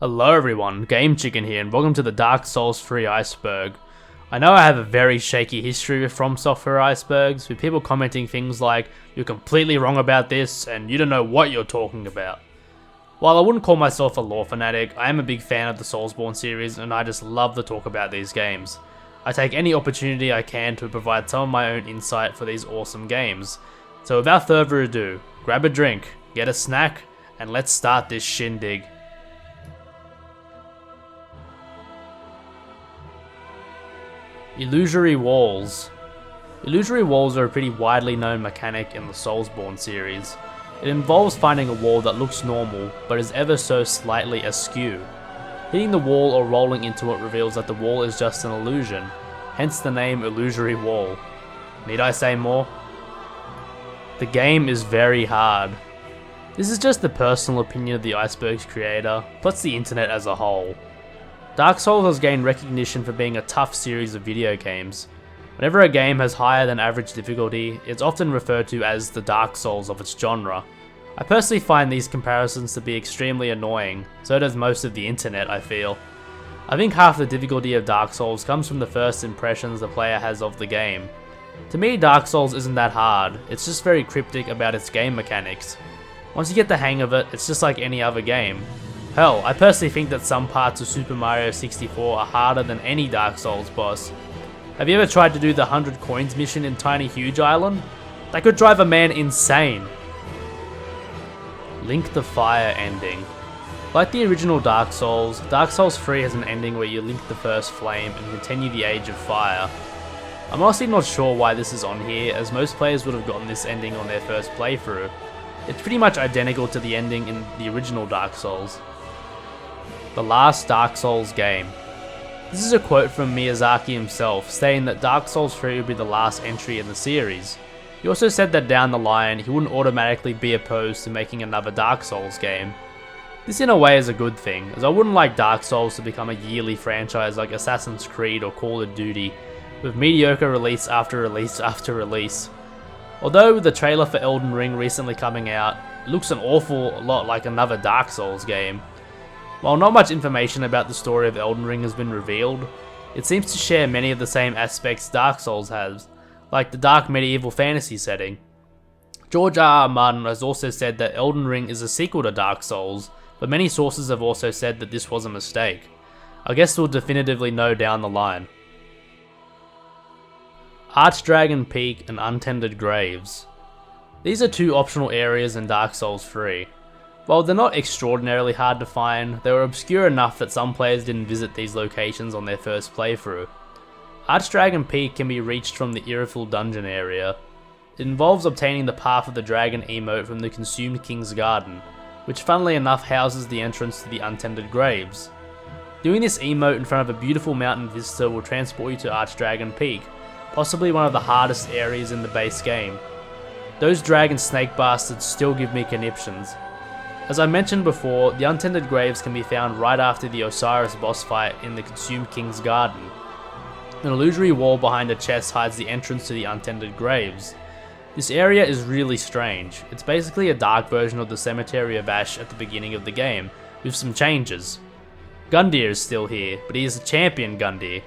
Hello everyone, Game Chicken here and welcome to the Dark Souls 3 Iceberg. I know I have a very shaky history with From Software Icebergs, with people commenting things like, "You're completely wrong about this and you don't know what you're talking about." While I wouldn't call myself a lore fanatic, I am a big fan of the Soulsborne series and I just love to talk about these games. I take any opportunity I can to provide some of my own insight for these awesome games. So without further ado, grab a drink, get a snack, and let's start this shindig. Illusory walls. Illusory walls are a pretty widely known mechanic in the Soulsborne series. It involves finding a wall that looks normal, but is ever so slightly askew. Hitting the wall or rolling into it reveals that the wall is just an illusion, hence the name Illusory Wall. Need I say more? The game is very hard. This is just the personal opinion of the Iceberg's creator, plus the internet as a whole. Dark Souls has gained recognition for being a tough series of video games. Whenever a game has higher than average difficulty, it's often referred to as the Dark Souls of its genre. I personally find these comparisons to be extremely annoying, so does most of the internet, I feel. I think half the difficulty of Dark Souls comes from the first impressions the player has of the game. To me, Dark Souls isn't that hard, it's just very cryptic about its game mechanics. Once you get the hang of it, it's just like any other game. Hell, I personally think that some parts of Super Mario 64 are harder than any Dark Souls boss. Have you ever tried to do the 100 coins mission in Tiny Huge Island? That could drive a man insane. Link the Fire ending. Like the original Dark Souls 3 has an ending where you link the first flame and continue the Age of Fire. I'm honestly not sure why this is on here, as most players would have gotten this ending on their first playthrough. It's pretty much identical to the ending in the original Dark Souls. The last Dark Souls game. This is a quote from Miyazaki himself, stating that Dark Souls 3 would be the last entry in the series. He also said that down the line, he wouldn't automatically be opposed to making another Dark Souls game. This in a way is a good thing, as I wouldn't like Dark Souls to become a yearly franchise like Assassin's Creed or Call of Duty, with mediocre release after release after release. Although with the trailer for Elden Ring recently coming out, it looks an awful lot like another Dark Souls game. While not much information about the story of Elden Ring has been revealed, it seems to share many of the same aspects Dark Souls has, like the dark medieval fantasy setting. George R. R. Martin has also said that Elden Ring is a sequel to Dark Souls, but many sources have also said that this was a mistake. I guess we'll definitively know down the line. Archdragon Peak and Untended Graves. These are two optional areas in Dark Souls 3. While they're not extraordinarily hard to find, they were obscure enough that some players didn't visit these locations on their first playthrough. Archdragon Peak can be reached from the Irophil dungeon area. It involves obtaining the Path of the Dragon emote from the Consumed King's Garden, which funnily enough houses the entrance to the Untended Graves. Doing this emote in front of a beautiful mountain vista will transport you to Archdragon Peak, possibly one of the hardest areas in the base game. Those dragon snake bastards still give me conniptions. As I mentioned before, the Untended Graves can be found right after the Osiris boss fight in the Consumed King's Garden. An illusory wall behind a chest hides the entrance to the Untended Graves. This area is really strange. It's basically a dark version of the Cemetery of Ash at the beginning of the game, with some changes. Gundyr is still here, but he is a champion Gundyr.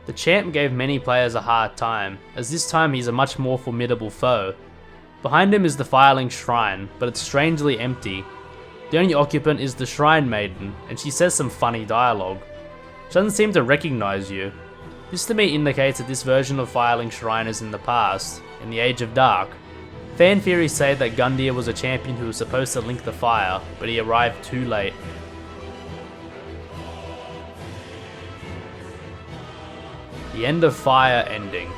The champ gave many players a hard time, as this time he's a much more formidable foe. Behind him is the Firelink Shrine, but it's strangely empty. The only occupant is the Shrine Maiden, and she says some funny dialogue. She doesn't seem to recognize you. This to me indicates that this version of Firelink Shrine is in the past, in the Age of Dark. Fan theories say that Gundyr was a champion who was supposed to link the fire, but he arrived too late. The End of Fire ending.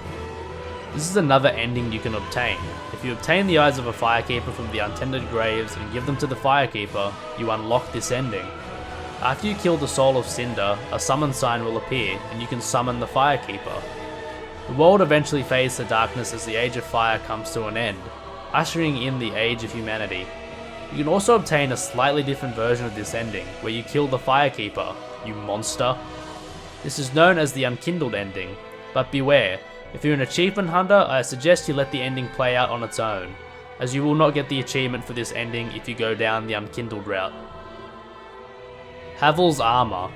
This is another ending you can obtain. If you obtain the Eyes of a Firekeeper from the Untended Graves and give them to the Firekeeper, you unlock this ending. After you kill the soul of Cinder, a summon sign will appear and you can summon the Firekeeper. The world eventually fades to darkness as the Age of Fire comes to an end, ushering in the Age of Humanity. You can also obtain a slightly different version of this ending, where you kill the Firekeeper, you monster. This is known as the Unkindled ending, but beware. If you're an achievement hunter, I suggest you let the ending play out on its own, as you will not get the achievement for this ending if you go down the Unkindled route. Havel's Armor.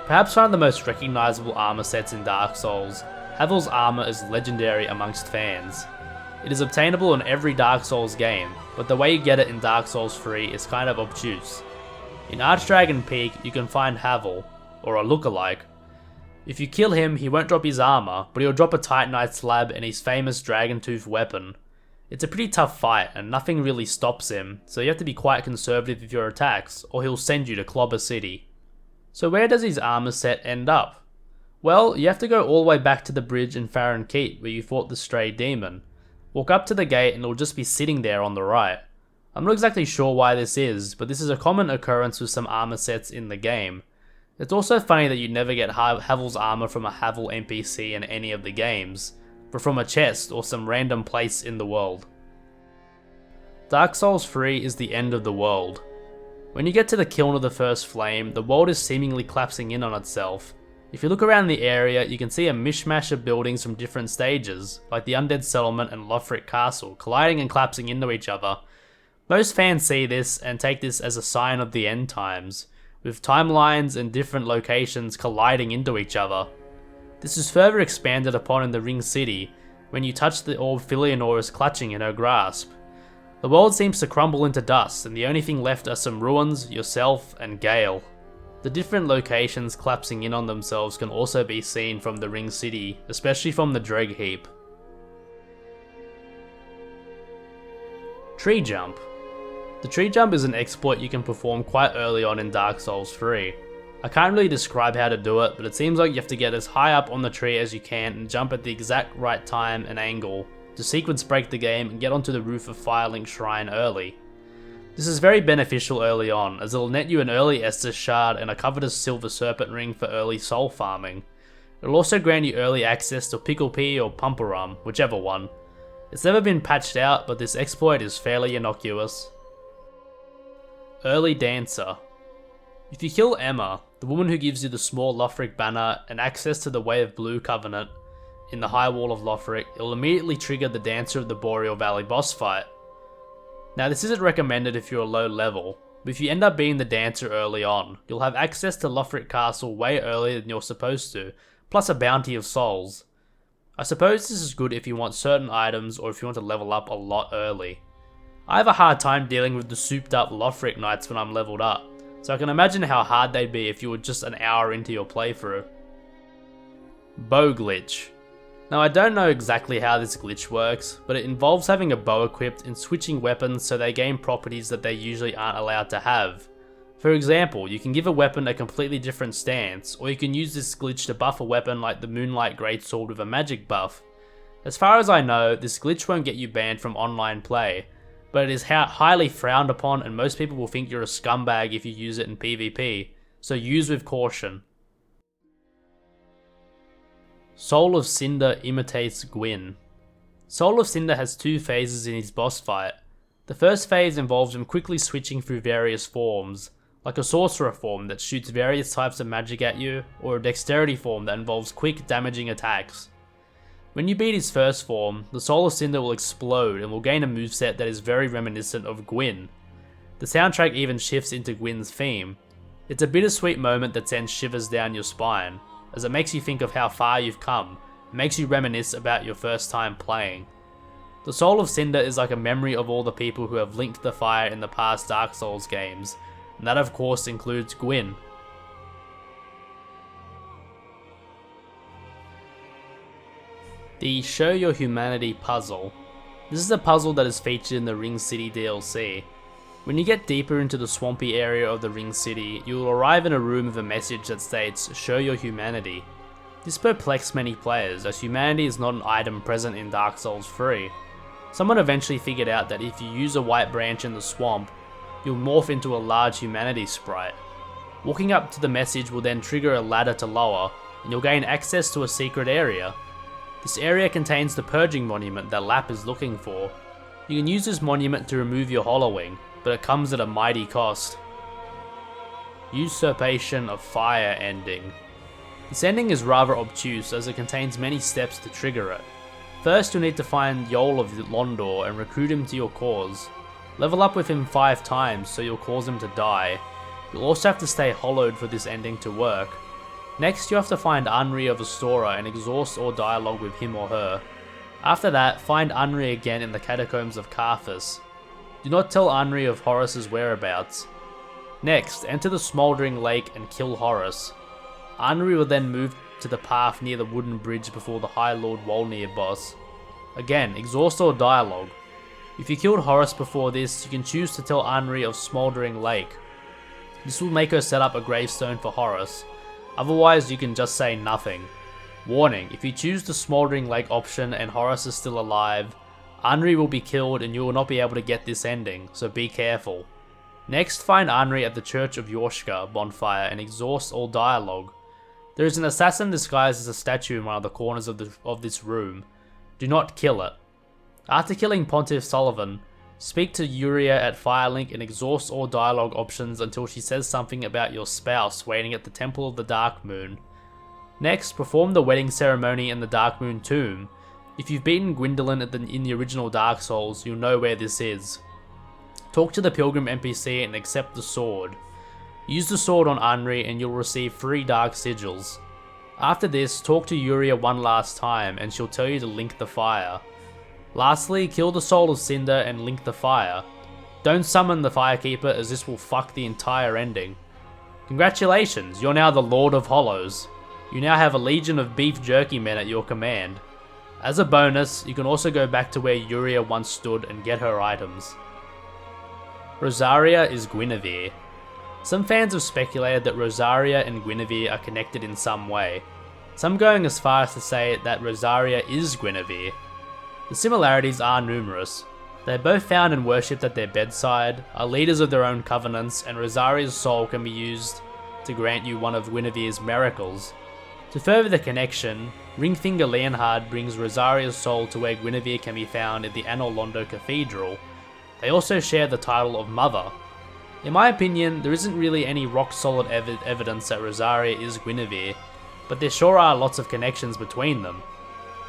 Perhaps one of the most recognisable armor sets in Dark Souls, Havel's Armor is legendary amongst fans. It is obtainable in every Dark Souls game, but the way you get it in Dark Souls 3 is kind of obtuse. In Archdragon Peak, you can find Havel, or a lookalike. If you kill him, he won't drop his armor, but he'll drop a Titanite slab and his famous Dragon Tooth weapon. It's a pretty tough fight, and nothing really stops him, so you have to be quite conservative with your attacks, or he'll send you to Clobber City. So where does his armor set end up? Well, you have to go all the way back to the bridge in Farron Keep where you fought the Stray Demon. Walk up to the gate and it'll just be sitting there on the right. I'm not exactly sure why this is, but this is a common occurrence with some armor sets in the game. It's also funny that you never get Havel's armor from a Havel NPC in any of the games, but from a chest or some random place in the world. Dark Souls 3 is the end of the world. When you get to the Kiln of the First Flame, the world is seemingly collapsing in on itself. If you look around the area, you can see a mishmash of buildings from different stages, like the Undead Settlement and Lothric Castle, colliding and collapsing into each other. Most fans see this and take this as a sign of the end times, with timelines and different locations colliding into each other. This is further expanded upon in the Ring City, when you touch the orb Filianor is clutching in her grasp. The world seems to crumble into dust, and the only thing left are some ruins, yourself, and Gale. The different locations collapsing in on themselves can also be seen from the Ring City, especially from the Dreg Heap. Tree Jump. The tree jump is an exploit you can perform quite early on in Dark Souls 3. I can't really describe how to do it, but it seems like you have to get as high up on the tree as you can and jump at the exact right time and angle to sequence break the game and get onto the roof of Firelink Shrine early. This is very beneficial early on, as it will net you an early Estus shard and a covetous Silver Serpent ring for early soul farming. It will also grant you early access to Pickle Pea or Pumperum, whichever one. It's never been patched out, but this exploit is fairly innocuous. Early Dancer. If you kill Emma, the woman who gives you the small Lothric banner and access to the Way of Blue Covenant in the High Wall of Lothric, it will immediately trigger the Dancer of the Boreal Valley boss fight. Now this isn't recommended if you're a low level, but if you end up being the Dancer early on, you'll have access to Lothric Castle way earlier than you're supposed to, plus a bounty of souls. I suppose this is good if you want certain items or if you want to level up a lot early. I have a hard time dealing with the souped up Lothric Knights when I'm leveled up, so I can imagine how hard they'd be if you were just an hour into your playthrough. Bow Glitch. Now I don't know exactly how this glitch works, but it involves having a bow equipped and switching weapons so they gain properties that they usually aren't allowed to have. For example, you can give a weapon a completely different stance, or you can use this glitch to buff a weapon like the Moonlight Greatsword with a magic buff. As far as I know, this glitch won't get you banned from online play, but it is highly frowned upon and most people will think you're a scumbag if you use it in PvP, so use with caution. Soul of Cinder imitates Gwyn. Soul of Cinder has two phases in his boss fight. The first phase involves him quickly switching through various forms, like a sorcerer form that shoots various types of magic at you, or a dexterity form that involves quick damaging attacks. When you beat his first form, the Soul of Cinder will explode and will gain a moveset that is very reminiscent of Gwyn. The soundtrack even shifts into Gwyn's theme. It's a bittersweet moment that sends shivers down your spine, as it makes you think of how far you've come, and makes you reminisce about your first time playing. The Soul of Cinder is like a memory of all the people who have linked the fire in the past Dark Souls games, and that of course includes Gwyn. The Show Your Humanity puzzle. This is a puzzle that is featured in the Ring City DLC. When you get deeper into the swampy area of the Ring City, you will arrive in a room with a message that states, "Show your humanity." This perplexed many players, as humanity is not an item present in Dark Souls 3. Someone eventually figured out that if you use a white branch in the swamp, you'll morph into a large humanity sprite. Walking up to the message will then trigger a ladder to lower, and you'll gain access to a secret area. This area contains the Purging Monument that Lap is looking for. You can use this monument to remove your hollowing, but it comes at a mighty cost. Usurpation of Fire ending. This ending is rather obtuse as it contains many steps to trigger it. First you'll need to find Yol of Londor and recruit him to your cause. Level up with him 5 times so you'll cause him to die. You'll also have to stay hollowed for this ending to work. Next, you have to find Anri of Astora and exhaust all dialogue with him or her. After that, find Anri again in the catacombs of Carthus. Do not tell Anri of Horus's whereabouts. Next, enter the Smouldering Lake and kill Horus. Anri will then move to the path near the wooden bridge before the High Lord Wolnir boss. Again, exhaust all dialogue. If you killed Horus before this, you can choose to tell Anri of Smouldering Lake. This will make her set up a gravestone for Horus. Otherwise, you can just say nothing. Warning, if you choose the Smouldering Lake option and Horus is still alive, Anri will be killed and you will not be able to get this ending, so be careful. Next, find Anri at the Church of Yorshka bonfire and exhaust all dialogue. There is an assassin disguised as a statue in one of the corners of this room. Do not kill it. After killing Pontiff Sullivan, speak to Uria at Firelink and exhaust all dialogue options until she says something about your spouse waiting at the Temple of the Dark Moon. Next, perform the wedding ceremony in the Dark Moon tomb. If you've beaten Gwendolyn in the original Dark Souls, you'll know where this is. Talk to the Pilgrim NPC and accept the sword. Use the sword on Anri and you'll receive 3 Dark Sigils. After this, talk to Uria one last time and she'll tell you to link the fire. Lastly, kill the soul of Cinder and link the fire. Don't summon the Firekeeper as this will fuck the entire ending. Congratulations, you're now the Lord of Hollows. You now have a legion of beef jerky men at your command. As a bonus, you can also go back to where Uria once stood and get her items. Rosaria is Guinevere. Some fans have speculated that Rosaria and Guinevere are connected in some way. Some going as far as to say that Rosaria is Guinevere. The similarities are numerous. They are both found and worshipped at their bedside, are leaders of their own covenants, and Rosaria's soul can be used to grant you one of Guinevere's miracles. To further the connection, Ringfinger Leonhard brings Rosaria's soul to where Guinevere can be found in the Anor Londo Cathedral. They also share the title of Mother. In my opinion, there isn't really any rock-solid evidence that Rosaria is Guinevere, but there sure are lots of connections between them.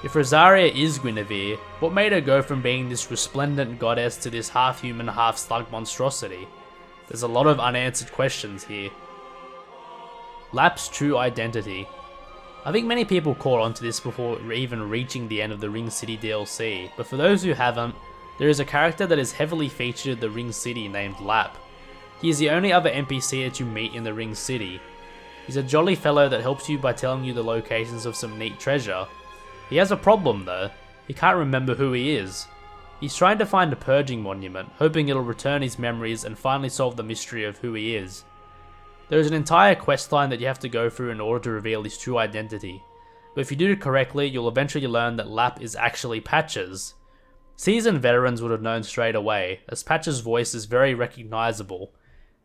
If Rosaria is Guinevere, what made her go from being this resplendent goddess to this half-human, half-slug monstrosity? There's a lot of unanswered questions here. Lap's true identity. I think many people caught onto this before even reaching the end of the Ring City DLC, but for those who haven't, there is a character that is heavily featured in the Ring City named Lap. He is the only other NPC that you meet in the Ring City. He's a jolly fellow that helps you by telling you the locations of some neat treasure. He has a problem though, he can't remember who he is. He's trying to find a purging monument, hoping it'll return his memories and finally solve the mystery of who he is. There is an entire questline that you have to go through in order to reveal his true identity, but if you do it correctly, you'll eventually learn that Lap is actually Patches. Seasoned veterans would have known straight away, as Patches' voice is very recognisable.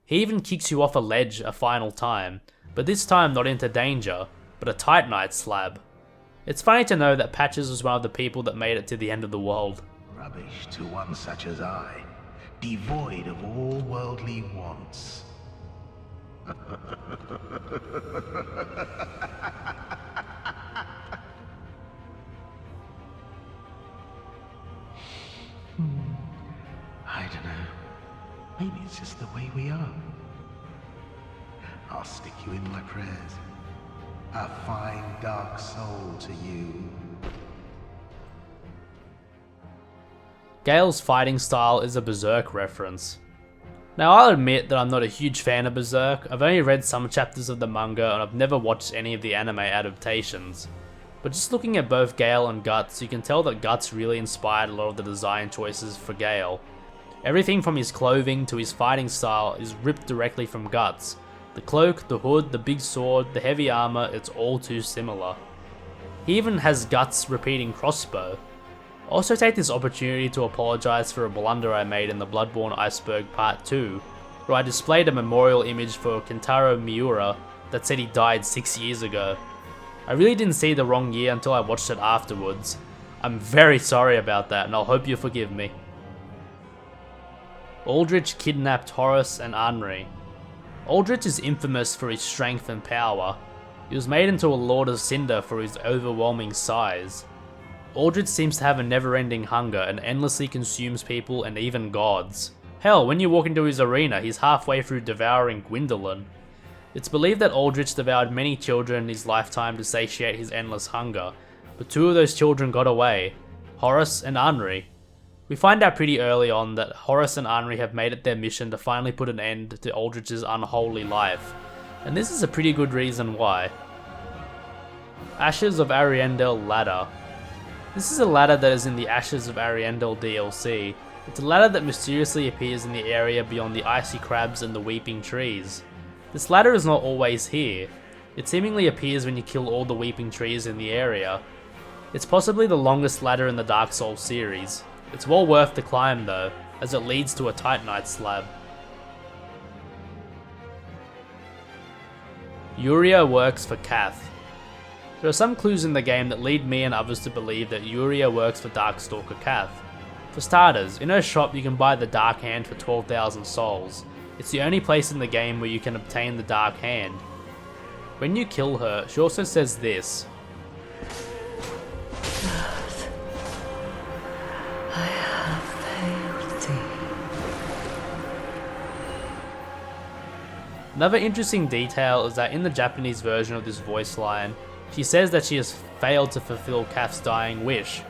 He even kicks you off a ledge a final time, but this time not into danger, but a Titanite slab. It's funny to know that Patches was one of the people that made it to the end of the world. Rubbish to one such as I, devoid of all worldly wants. I don't know. Maybe it's just the way we are. I'll stick you in my prayers. A fine dark soul to you. Gale's fighting style is a Berserk reference. Now I'll admit that I'm not a huge fan of Berserk. I've only read some chapters of the manga and I've never watched any of the anime adaptations. But just looking at both Gale and Guts, you can tell that Guts really inspired a lot of the design choices for Gale. Everything from his clothing to his fighting style is ripped directly from Guts. The cloak, the hood, the big sword, the heavy armor, it's all too similar. He even has Guts' repeating crossbow. Also take this opportunity to apologise for a blunder I made in the Bloodborne Iceberg Part 2, where I displayed a memorial image for Kentaro Miura that said he died 6 years ago. I really didn't see the wrong year until I watched it afterwards. I'm very sorry about that and I'll hope you forgive me. Aldrich kidnapped Horus and Anri. Aldrich is infamous for his strength and power. He was made into a Lord of Cinder for his overwhelming size. Aldrich seems to have a never-ending hunger and endlessly consumes people and even gods. Hell, when you walk into his arena, he's halfway through devouring Gwyndolin. It's believed that Aldrich devoured many children in his lifetime to satiate his endless hunger, but two of those children got away, Horus and Anri. We find out pretty early on that Horus and Anri have made it their mission to finally put an end to Aldrich's unholy life, and this is a pretty good reason why. Ashes of Ariandel Ladder. This is a ladder that is in the Ashes of Ariandel DLC. It's a ladder that mysteriously appears in the area beyond the icy crabs and the weeping trees. This ladder is not always here. It seemingly appears when you kill all the weeping trees in the area. It's possibly the longest ladder in the Dark Souls series. It's well worth the climb though, as it leads to a Titanite slab. Yuria works for Kath. There are some clues in the game that lead me and others to believe that Yuria works for Darkstalker Kath. For starters, in her shop you can buy the Dark Hand for 12,000 souls. It's the only place in the game where you can obtain the Dark Hand. When you kill her, she also says this. I have failed thee. Another interesting detail is that in the Japanese version of this voice line, she says that she has failed to fulfill Kath's dying wish.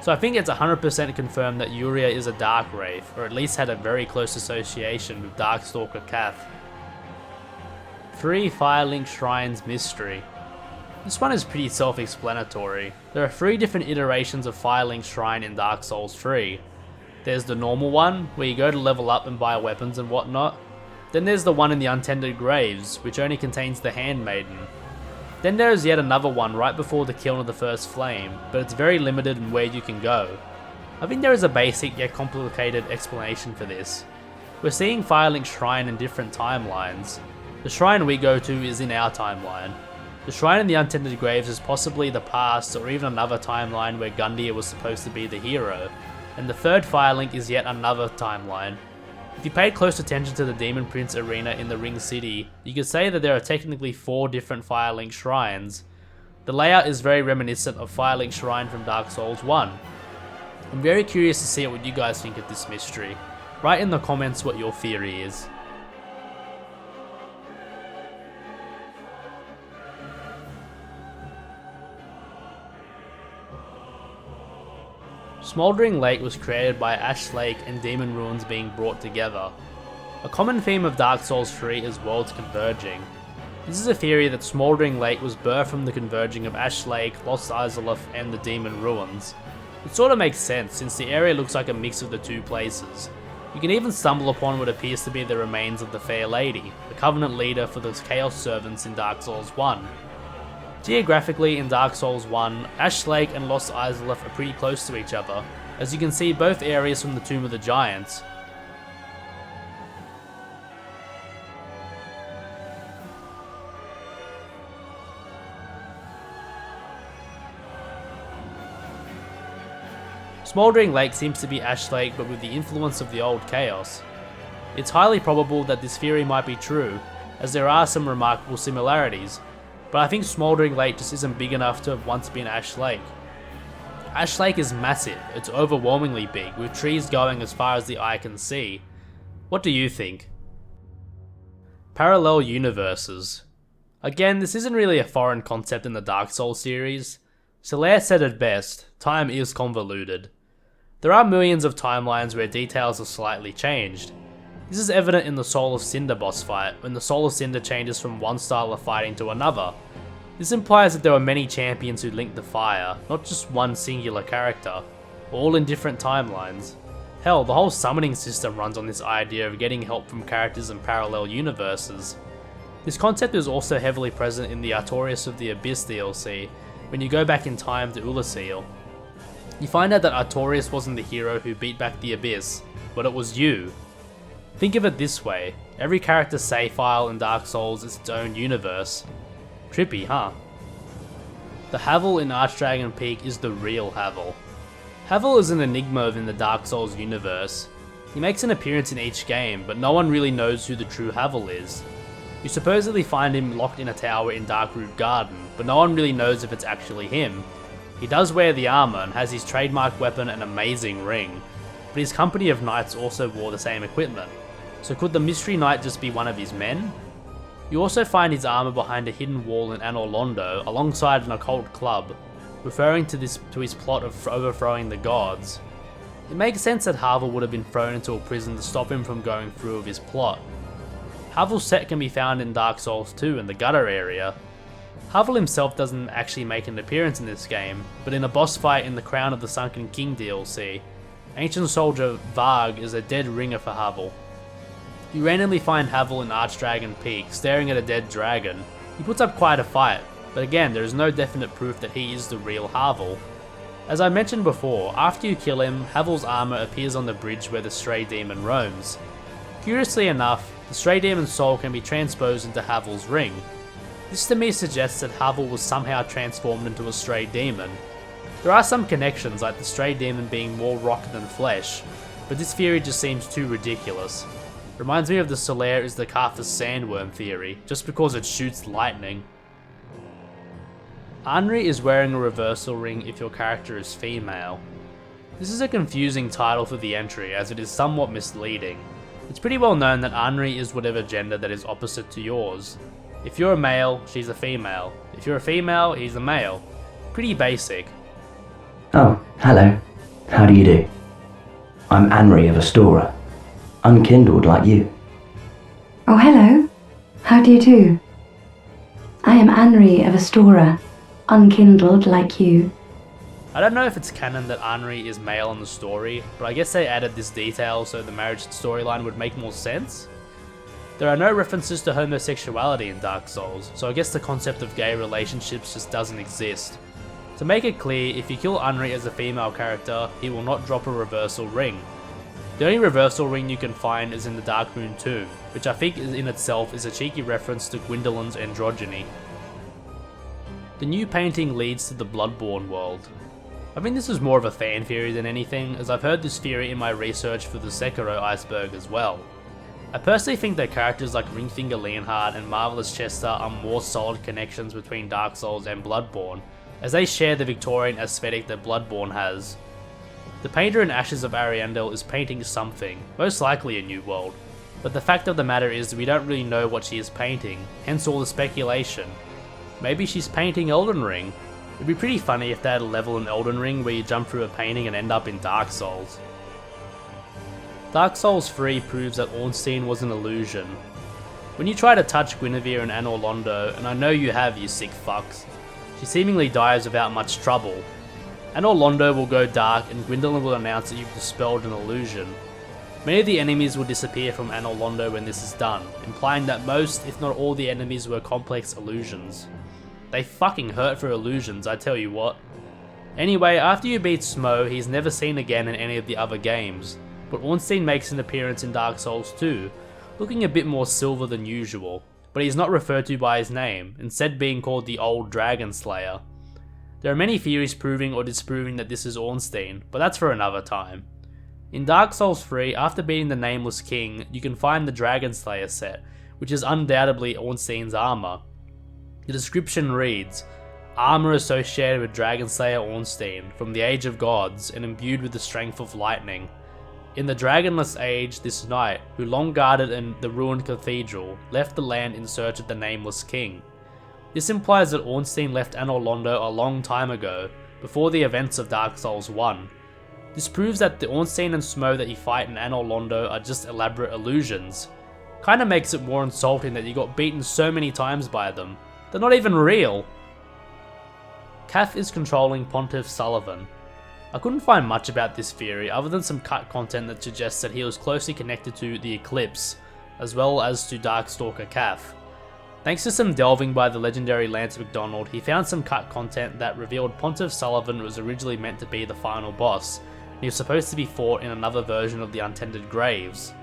So I think it's 100% confirmed that Yuria is a Dark Wraith, or at least had a very close association with Darkstalker Kath. 3 Firelink Shrines Mystery. This one is pretty self-explanatory. There are 3 different iterations of Firelink Shrine in Dark Souls 3. There's the normal one, where you go to level up and buy weapons and whatnot. Then there's the one in the Untended Graves, which only contains the Handmaiden. Then there is yet another one right before the kiln of the First Flame, but it's very limited in where you can go. I think there is a basic yet complicated explanation for this. We're seeing Firelink Shrine in different timelines. The shrine we go to is in our timeline. The shrine in the Untended Graves is possibly the past or even another timeline where Gundyr was supposed to be the hero, and the third Firelink is yet another timeline. If you paid close attention to the Demon Prince arena in the Ring City, you could say that there are technically 4 different Firelink shrines. The layout is very reminiscent of Firelink Shrine from Dark Souls 1. I'm very curious to see what you guys think of this mystery. Write in the comments what your theory is. Smouldering Lake was created by Ash Lake and Demon Ruins being brought together. A common theme of Dark Souls 3 is worlds converging. This is a theory that Smouldering Lake was birthed from the converging of Ash Lake, Lost Izalith and the Demon Ruins. It sort of makes sense since the area looks like a mix of the 2 places. You can even stumble upon what appears to be the remains of the Fair Lady, the Covenant leader for the Chaos Servants in Dark Souls 1. Geographically, in Dark Souls 1, Ash Lake and Lost Izalith are pretty close to each other, as you can see both areas from the Tomb of the Giants. Smouldering Lake seems to be Ash Lake but with the influence of the old Chaos. It's highly probable that this theory might be true, as there are some remarkable similarities, but I think Smouldering Lake just isn't big enough to have once been Ash Lake. Ash Lake is massive, it's overwhelmingly big, with trees going as far as the eye can see. What do you think? Parallel universes. Again, this isn't really a foreign concept in the Dark Souls series. Solaire said it best, time is convoluted. There are millions of timelines where details are slightly changed. This is evident in the Soul of Cinder boss fight, when the Soul of Cinder changes from one style of fighting to another. This implies that there were many champions who linked the fire, not just one singular character, all in different timelines. Hell, the whole summoning system runs on this idea of getting help from characters in parallel universes. This concept is also heavily present in the Artorias of the Abyss DLC, when you go back in time to Ulasil. You find out that Artorias wasn't the hero who beat back the Abyss, but it was you. Think of it this way, every character's save file in Dark Souls is its own universe. Trippy, huh? The Havel in Archdragon Peak is the real Havel. Havel is an enigma within the Dark Souls universe. He makes an appearance in each game, but no one really knows who the true Havel is. You supposedly find him locked in a tower in Darkroot Garden, but no one really knows if it's actually him. He does wear the armor and has his trademark weapon and amazing ring. but his company of knights also wore the same equipment. So could the mystery knight just be one of his men? You also find his armor behind a hidden wall in Anor Londo alongside an occult club, referring to his plot of overthrowing the gods. It makes sense that Havel would have been thrown into a prison to stop him from going through with his plot. Havel's set can be found in Dark Souls 2 in the gutter area. Havel himself doesn't actually make an appearance in this game, but in a boss fight in the Crown of the Sunken King DLC, ancient soldier Varg is a dead ringer for Havel. You randomly find Havel in Archdragon Peak, staring at a dead dragon. He puts up quite a fight, but again there is no definite proof that he is the real Havel. As I mentioned before, after you kill him, Havel's armor appears on the bridge where the Stray Demon roams. Curiously enough, the Stray Demon's soul can be transposed into Havel's ring. This to me suggests that Havel was somehow transformed into a Stray Demon. There are some connections, like the Stray Demon being more rock than flesh, but this theory just seems too ridiculous. Reminds me of the Solaire is the Carthus Sandworm theory, just because it shoots lightning. Anri is wearing a reversal ring if your character is female. This is a confusing title for the entry as it is somewhat misleading. It's pretty well known that Anri is whatever gender that is opposite to yours. If you're a male, she's a female. If you're a female, he's a male. Pretty basic. Oh, hello. How do you do? I'm Anri of Astora. Unkindled like you. Oh, hello. How do you do? I am Anri of Astora, unkindled like you. I don't know if it's canon that Anri is male in the story, but I guess they added this detail so the marriage storyline would make more sense. There are no references to homosexuality in Dark Souls, so I guess the concept of gay relationships just doesn't exist. To make it clear, if you kill Anri as a female character, he will not drop a reversal ring. The only reversal ring you can find is in the Darkmoon Tomb, which I think in itself is a cheeky reference to Gwendolyn's androgyny. The new painting leads to the Bloodborne world. I think this is more of a fan theory than anything, as I've heard this theory in my research for the Sekiro Iceberg as well. I personally think that characters like Ringfinger Leonhard and Marvelous Chester are more solid connections between Dark Souls and Bloodborne, as they share the Victorian aesthetic that Bloodborne has. The painter in Ashes of Ariandel is painting something, most likely a new world, but the fact of the matter is we don't really know what she is painting, hence all the speculation. Maybe she's painting Elden Ring. It'd be pretty funny if they had a level in Elden Ring where you jump through a painting and end up in Dark Souls. Dark Souls 3 proves that Ornstein was an illusion. When you try to touch Guinevere in Anor Londo, and I know you have, you sick fucks, she seemingly dies without much trouble. Anor Londo will go dark and Gwendolyn will announce that you've dispelled an illusion. Many of the enemies will disappear from Anor Londo when this is done, implying that most, if not all the enemies were complex illusions. They fucking hurt for illusions, I tell you what. Anyway, after you beat Smo, he's never seen again in any of the other games, but Ornstein makes an appearance in Dark Souls 2, looking a bit more silver than usual, but he's not referred to by his name, instead being called the Old Dragon Slayer. There are many theories proving or disproving that this is Ornstein, but that's for another time. In Dark Souls 3, after beating the Nameless King, you can find the Dragon Slayer set, which is undoubtedly Ornstein's armor. The description reads, armor associated with Dragon Slayer Ornstein, from the Age of Gods and imbued with the strength of lightning. In the Dragonless Age, this knight, who long guarded in the ruined cathedral, left the land in search of the Nameless King. This implies that Ornstein left Anor Londo a long time ago, before the events of Dark Souls 1. This proves that the Ornstein and Smo that you fight in Anor Londo are just elaborate illusions. Kinda makes it more insulting that you got beaten so many times by them. They're not even real! Cath is controlling Pontiff Sullivan. I couldn't find much about this theory other than some cut content that suggests that he was closely connected to the Eclipse, as well as to Darkstalker Cath. Thanks to some delving by the legendary Lance MacDonald, he found some cut content that revealed Pontiff Sullivan was originally meant to be the final boss, and he was supposed to be fought in another version of the Untended Graves.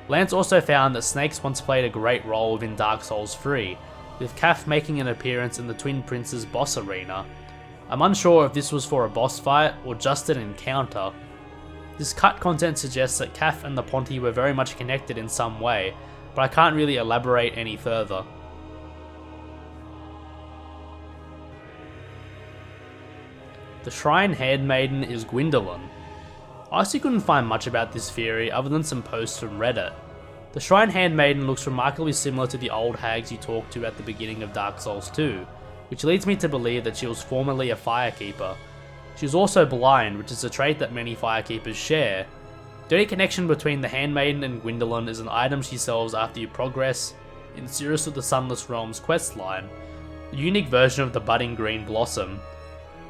Lance also found that snakes once played a great role within Dark Souls 3, with Cath making an appearance in the Twin Princes boss arena. I'm unsure if this was for a boss fight or just an encounter. This cut content suggests that Cath and the Ponti were very much connected in some way, but I can't really elaborate any further. The Shrine Handmaiden is Gwendolyn. I actually couldn't find much about this theory other than some posts from Reddit. The Shrine Handmaiden looks remarkably similar to the old hags you talked to at the beginning of Dark Souls 2, which leads me to believe that she was formerly a Firekeeper. She was also blind, which is a trait that many Firekeepers share. The only connection between the Handmaiden and Gwendolyn is an item she sells after you progress in Cirrus of the Sunless Realms questline, a unique version of the budding green blossom.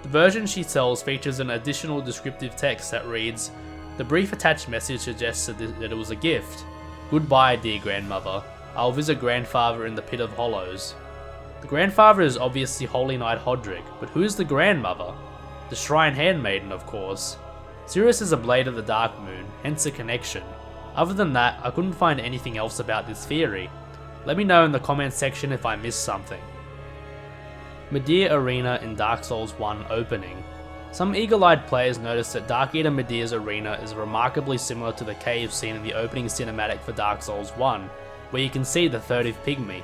The version she sells features an additional descriptive text that reads, "The brief attached message suggests that it was a gift. Goodbye, dear grandmother. I'll visit grandfather in the Pit of Hollows." The grandfather is obviously Holy Knight Aldrich, but who is the grandmother? The Shrine Handmaiden, of course. Cirrus is a blade of the Dark Moon, hence a connection. Other than that, I couldn't find anything else about this theory. Let me know in the comments section if I missed something. Medea Arena in Dark Souls 1 opening. Some eagle-eyed players noticed that Dark Eater Medea's arena is remarkably similar to the cave seen in the opening cinematic for Dark Souls 1, where you can see the 30th pygmy.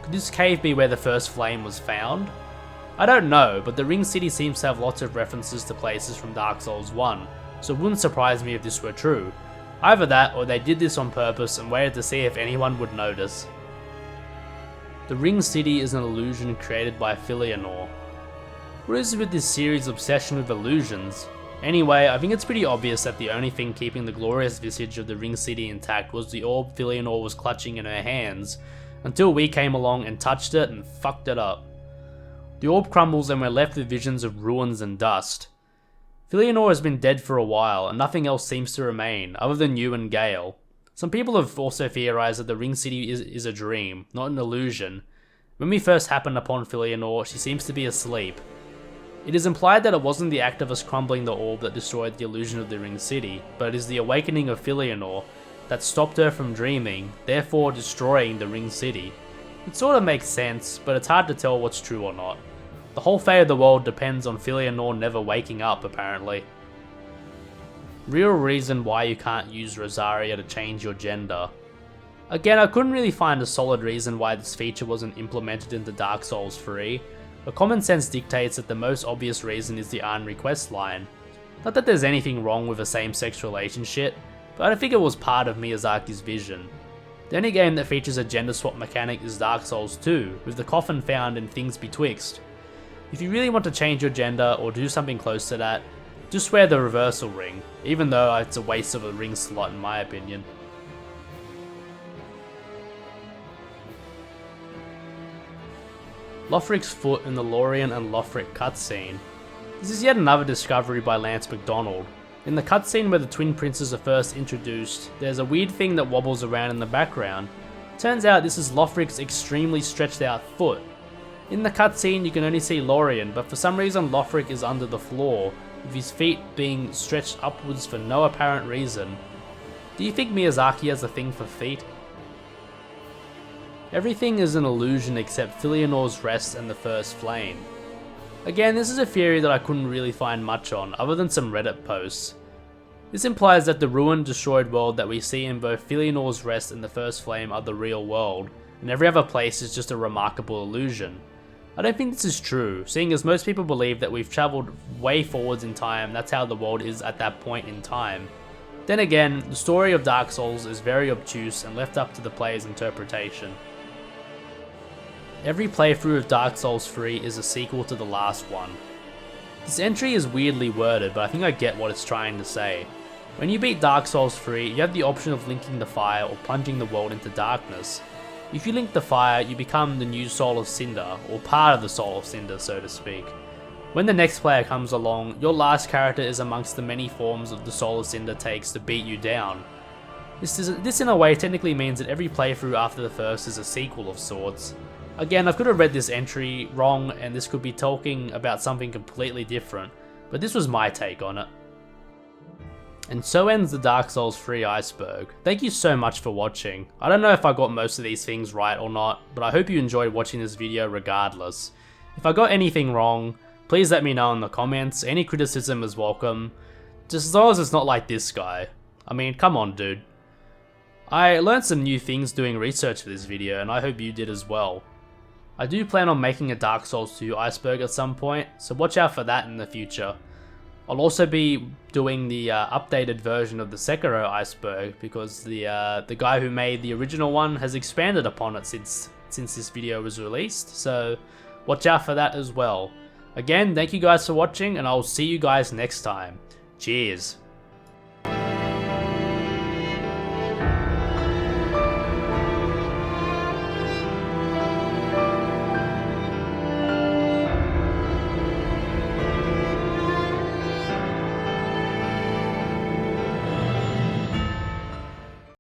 Could this cave be where the first flame was found? I don't know, but the Ring City seems to have lots of references to places from Dark Souls 1, so it wouldn't surprise me if this were true. Either that, or they did this on purpose and waited to see if anyone would notice. The Ring City is an illusion created by Filianor. What is it with this series' obsession with illusions? Anyway, I think it's pretty obvious that the only thing keeping the glorious visage of the Ring City intact was the orb Filianor was clutching in her hands, until we came along and touched it and fucked it up. The orb crumbles and we're left with visions of ruins and dust. Filianor has been dead for a while and nothing else seems to remain, other than you and Gale. Some people have also theorized that the Ring City is a dream, not an illusion. When we first happened upon Filianor, she seems to be asleep. It is implied that it wasn't the act of us crumbling the orb that destroyed the illusion of the Ring City, but it is the awakening of Filianor that stopped her from dreaming, therefore destroying the Ring City. It sort of makes sense, but it's hard to tell what's true or not. The whole fate of the world depends on Filianor never waking up, apparently. Real reason why you can't use Rosaria to change your gender. Again, I couldn't really find a solid reason why this feature wasn't implemented into Dark Souls 3, but common sense dictates that the most obvious reason is the Androgyny questline. Not that there's anything wrong with a same-sex relationship, but I think it was part of Miyazaki's vision. The only game that features a gender swap mechanic is Dark Souls 2, with the coffin found in Things Betwixt. If you really want to change your gender or do something close to that, just wear the reversal ring, even though it's a waste of a ring slot in my opinion. Lothric's foot in the Lorien and Lothric cutscene. This is yet another discovery by Lance McDonald. In the cutscene where the twin princes are first introduced, there's a weird thing that wobbles around in the background. Turns out this is Lothric's extremely stretched out foot. In the cutscene you can only see Lorien, but for some reason Lothric is under the floor, with his feet being stretched upwards for no apparent reason. Do you think Miyazaki has a thing for feet? Everything is an illusion except Filianor's rest and the first flame. Again, this is a theory that I couldn't really find much on, other than some Reddit posts. This implies that the ruined, destroyed world that we see in both Filianor's rest and the first flame are the real world, and every other place is just a remarkable illusion. I don't think this is true, seeing as most people believe that we've travelled way forwards in time, that's how the world is at that point in time. Then again, the story of Dark Souls is very obtuse and left up to the player's interpretation. Every playthrough of Dark Souls 3 is a sequel to the last one. This entry is weirdly worded, but I think I get what it's trying to say. When you beat Dark Souls 3, you have the option of linking the fire or plunging the world into darkness. If you link the fire, you become the new soul of Cinder, or part of the soul of Cinder, so to speak. When the next player comes along, your last character is amongst the many forms of the soul of Cinder takes to beat you down. This in a way technically means that every playthrough after the first is a sequel of sorts. Again, I could have read this entry wrong and this could be talking about something completely different, but this was my take on it. And so ends the Dark Souls 3 Iceberg. Thank you so much for watching. I don't know if I got most of these things right or not, but I hope you enjoyed watching this video regardless. If I got anything wrong, please let me know in the comments. Any criticism is welcome, just as long as it's not like this guy. I mean, come on dude. I learned some new things doing research for this video and I hope you did as well. I do plan on making a Dark Souls 2 Iceberg at some point, so watch out for that in the future. I'll also be doing the updated version of the Sekiro Iceberg, because the guy who made the original one has expanded upon it since this video was released, so watch out for that as well. Again, thank you guys for watching, and I'll see you guys next time. Cheers.